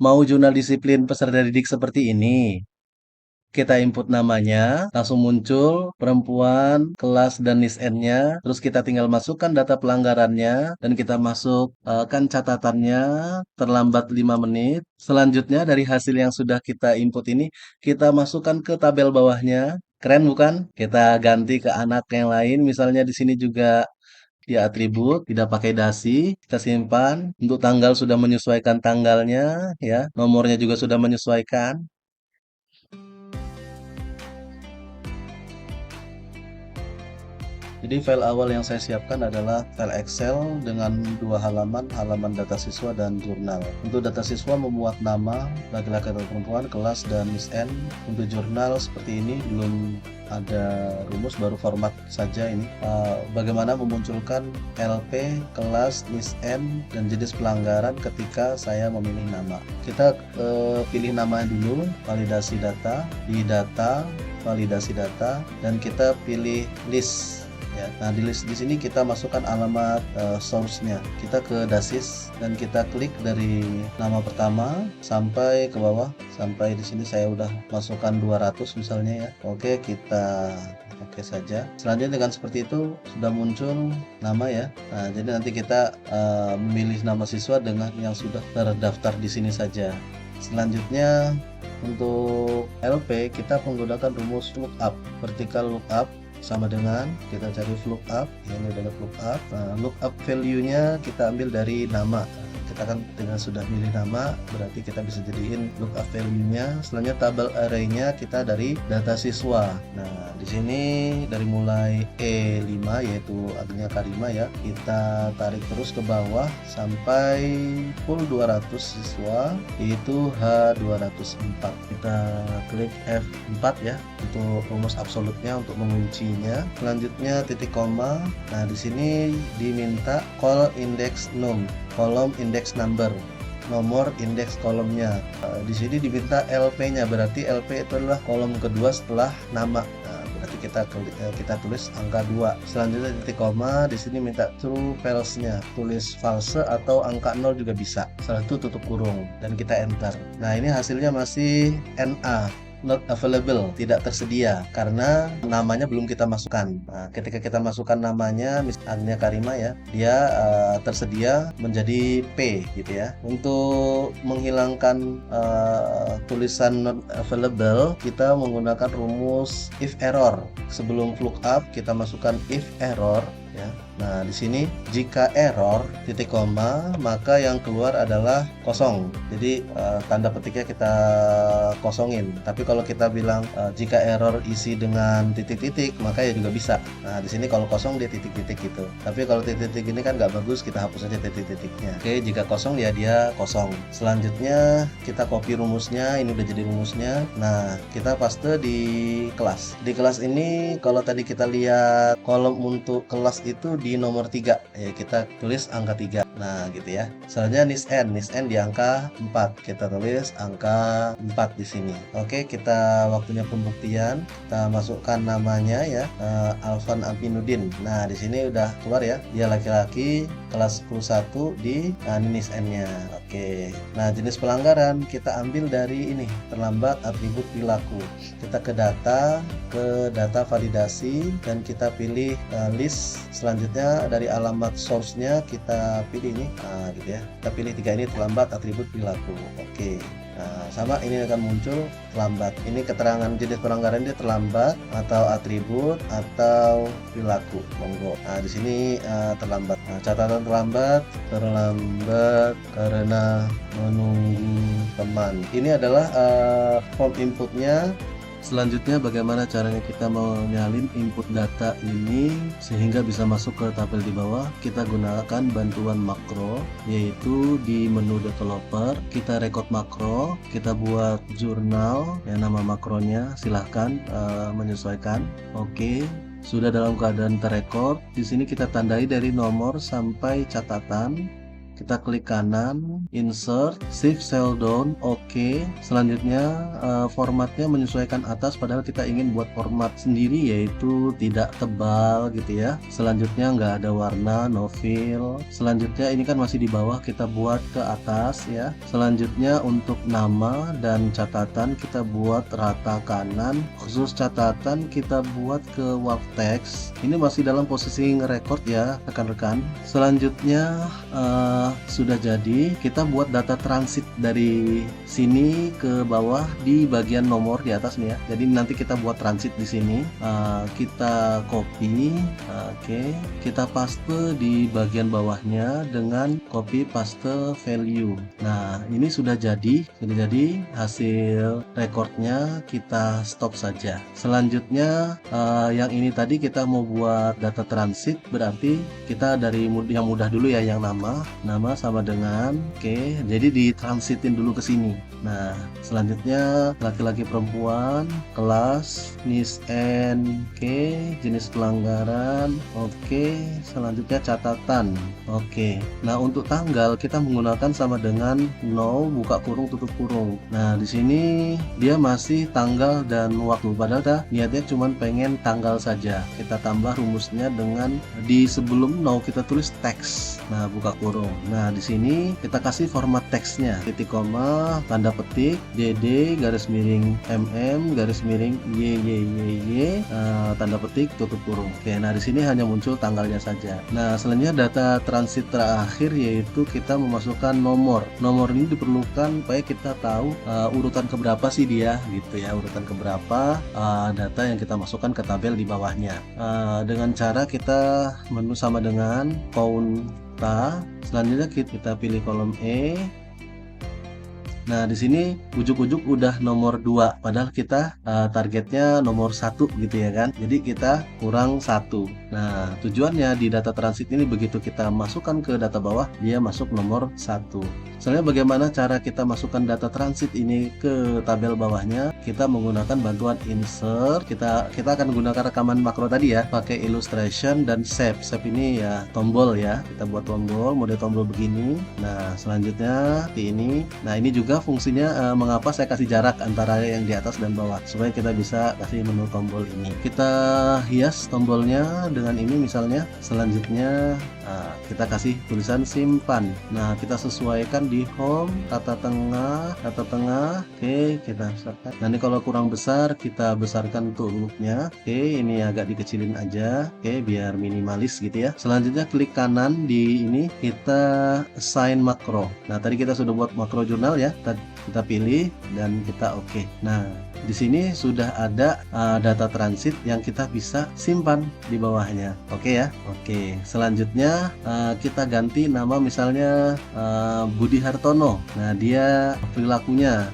Mau jurnal disiplin peserta didik seperti ini. Kita input namanya, langsung muncul perempuan, kelas, dan NISN-nya. Terus kita tinggal masukkan data pelanggarannya, dan kita masukkan catatannya terlambat 5 menit. Selanjutnya dari hasil yang sudah kita input ini, kita masukkan ke tabel bawahnya. Keren bukan? Kita ganti ke anak yang lain, misalnya di sini juga dia atribut, tidak pakai dasi, kita simpan. Untuk tanggal sudah menyesuaikan tanggalnya, ya. Nomornya juga sudah menyesuaikan. Jadi file awal yang saya siapkan adalah file Excel dengan 2 halaman, halaman data siswa dan jurnal. Untuk data siswa memuat nama, laki-laki atau perempuan, kelas, dan NISN. Untuk jurnal seperti ini, belum ada rumus, baru format saja ini. Bagaimana memunculkan LP, kelas, NISN, dan jenis pelanggaran ketika saya memilih nama. Kita pilih nama dulu, validasi data, di data, validasi data, dan kita pilih list. Ya, nah di list di sini kita masukkan alamat source-nya. Kita ke dasis dan kita klik dari nama pertama sampai ke bawah. Sampai di sini saya udah masukkan 200 misalnya ya. Oke, kita oke saja. Selanjutnya dengan seperti itu sudah muncul nama ya. Nah, jadi nanti kita memilih nama siswa dengan yang sudah terdaftar di sini saja. Selanjutnya untuk LP kita menggunakan rumus lookup, vertical lookup sama dengan kita cari lookup, ini adalah lookup. Nah, lookup value-nya kita ambil dari nama. Kita kan dengan sudah milih nama, berarti kita bisa jadiin lookup value-nya. Selanjutnya tabel array-nya kita dari data siswa. Nah, di sini dari mulai E5 yaitu artinya K5 ya, kita tarik terus ke bawah sampai full 200 siswa, yaitu H204. Kita klik F4 ya untuk rumus absolutnya, untuk menguncinya. Selanjutnya titik koma. Nah, di sini diminta call index num, kolom index number, nomor indeks kolomnya. Di sini diminta LP-nya, berarti LP itu adalah kolom kedua setelah nama. Nah, berarti kita tulis angka 2. Selanjutnya titik koma, di sini minta true false-nya, tulis false atau angka 0 juga bisa. Setelah itu tutup kurung dan kita enter. Nah, ini hasilnya masih NA, not available, tidak tersedia karena namanya belum kita masukkan. Nah, ketika kita masukkan namanya, misalnya Karima ya, dia tersedia menjadi P gitu ya. Untuk menghilangkan tulisan not available, kita menggunakan rumus if error. Sebelum lookup kita masukkan if error ya. Nah, di sini jika error titik koma, maka yang keluar adalah kosong. Jadi tanda petiknya kita kosongin. Tapi kalau kita bilang jika error isi dengan titik-titik, maka ya juga bisa. Nah, di sini kalau kosong dia titik-titik gitu. Tapi kalau titik-titik ini kan nggak bagus, kita hapus aja titik-titiknya. Oke, jika kosong ya dia kosong. Selanjutnya kita copy rumusnya, ini udah jadi rumusnya. Nah, kita paste di kelas. Di kelas ini kalau tadi kita lihat kolom untuk kelas itu di nomor 3 ya, kita tulis angka 3. Nah gitu ya. Selanjutnya NISN di angka 4, kita tulis angka 4 di sini. Oke, kita waktunya pembuktian, kita masukkan namanya ya, Alvan Aminuddin. Nah di sini udah keluar ya, dia laki-laki, kelas 11 di NISN-nya. Oke, nah jenis pelanggaran kita ambil dari ini, terlambat atribut perilaku. Kita ke data validasi, dan kita pilih list. Selanjutnya dari alamat source-nya kita pilih ini, nah gitu ya, kita pilih 3 ini, terlambat atribut perilaku. Oke, nah sama ini akan muncul terlambat. Ini keterangan jenis pelanggaran dia terlambat atau atribut atau perilaku, monggo. Nah di sini terlambat. Nah, catatan terlambat karena menunggu teman. Ini adalah form inputnya. Selanjutnya bagaimana caranya kita menyalin input data ini sehingga bisa masuk ke tabel di bawah. Kita gunakan bantuan makro, yaitu di menu developer kita record makro, kita buat jurnal ya, nama makronya silahkan menyesuaikan. Oke, sudah dalam keadaan terrecord. Di sini kita tandai dari nomor sampai catatan. kita klik kanan, insert, shift cell down, oke. Selanjutnya formatnya menyesuaikan atas, padahal kita ingin buat format sendiri yaitu tidak tebal gitu ya. Selanjutnya nggak ada warna, no fill. Selanjutnya ini kan masih di bawah, kita buat ke atas ya. Selanjutnya untuk nama dan catatan kita buat rata kanan. Khusus catatan kita buat ke wrap text. Ini masih dalam posisi nge-record ya rekan-rekan. Selanjutnya sudah jadi, kita buat data transit dari sini ke bawah di bagian nomor di atas nih ya. Jadi nanti kita buat transit di sini. Kita copy, oke. Kita paste di bagian bawahnya dengan copy paste value. Nah, ini sudah jadi hasil recordnya, kita stop saja. Selanjutnya yang ini tadi kita mau buat data transit, berarti kita dari yang mudah dulu ya, yang nama sama dengan oke. Jadi ditransitin dulu ke sini. Nah, selanjutnya laki-laki perempuan, kelas, Miss N, oke, jenis pelanggaran, oke, selanjutnya catatan, oke. Nah, untuk tanggal kita menggunakan sama dengan no buka kurung tutup kurung. Nah, di sini dia masih tanggal dan waktu, padahal dah niatnya cuma pengen tanggal saja. Kita tambah rumusnya dengan di sebelum no kita tulis teks. Nah, buka kurung. Nah, di sini kita kasih format teksnya, titik koma, tanda petik, JD garis miring MM garis miring YYYY tanda petik tutup kurung. Oke, nah di sini hanya muncul tanggalnya saja. Nah, selanjutnya data transit terakhir yaitu kita memasukkan nomor. Nomor ini diperlukan supaya kita tahu urutan keberapa sih dia gitu ya, urutan keberapa data yang kita masukkan ke tabel di bawahnya. Dengan cara kita menu sama dengan count. Selanjutnya kita pilih kolom E. Nah, di sini ujuk-ujuk udah nomor 2, padahal kita targetnya nomor 1 gitu ya kan. Jadi kita kurang 1. Nah, tujuannya di data transit ini begitu kita masukkan ke data bawah, dia masuk nomor 1. Sebenarnya bagaimana cara kita masukkan data transit ini ke tabel bawahnya? Kita menggunakan bantuan insert. Kita akan menggunakan rekaman makro tadi ya, pakai illustration dan shape. Shape ini ya tombol ya. Kita buat tombol, mode tombol begini. Nah, selanjutnya di ini. Nah, ini juga fungsinya mengapa saya kasih jarak antara yang di atas dan bawah supaya kita bisa kasih menu tombol ini. Kita hias tombolnya dengan ini misalnya. Selanjutnya kita kasih tulisan simpan. Nah, kita sesuaikan di home, kata tengah. Oke, kita besarkan. Nah, ini kalau kurang besar kita besarkan untuk hurufnya. Oke, ini agak dikecilin aja. Oke, biar minimalis gitu ya. Selanjutnya klik kanan di ini, kita assign makro. Nah, tadi kita sudah buat makro jurnal ya. Kita pilih dan kita oke. Nah, di sini sudah ada data transit yang kita bisa simpan di bawahnya. Oke ya. Oke. Selanjutnya kita ganti nama misalnya Budi Hartono. Nah, dia perilakunya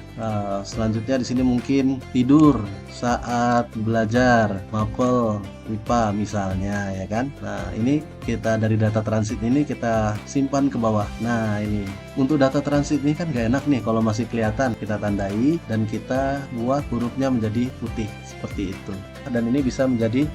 selanjutnya di sini mungkin tidur saat belajar, mapel, IPA misalnya ya kan. Nah, ini kita dari data transit ini kita simpan ke bawah. Nah, ini untuk data transit ini kan gak enak nih kalau masih kelihatan. Kita tandai dan kita buat hurufnya menjadi putih seperti itu. Dan ini bisa menjadi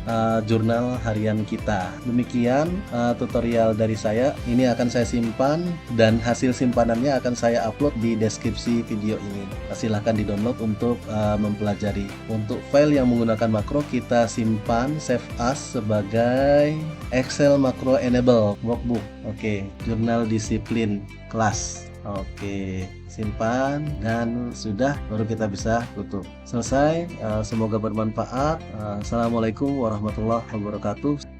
jurnal harian kita. Demikian tutorial dari saya. Ini akan saya simpan dan hasil simpanannya akan saya upload di deskripsi video ini. Silahkan di-download untuk mempelajari. Untuk file yang menggunakan makro kita simpan save as sebagai Excel Macro Enable Workbook. Oke, jurnal disiplin kelas. Oke, simpan dan sudah, baru kita bisa tutup. Selesai. Semoga bermanfaat. Assalamualaikum warahmatullahi wabarakatuh.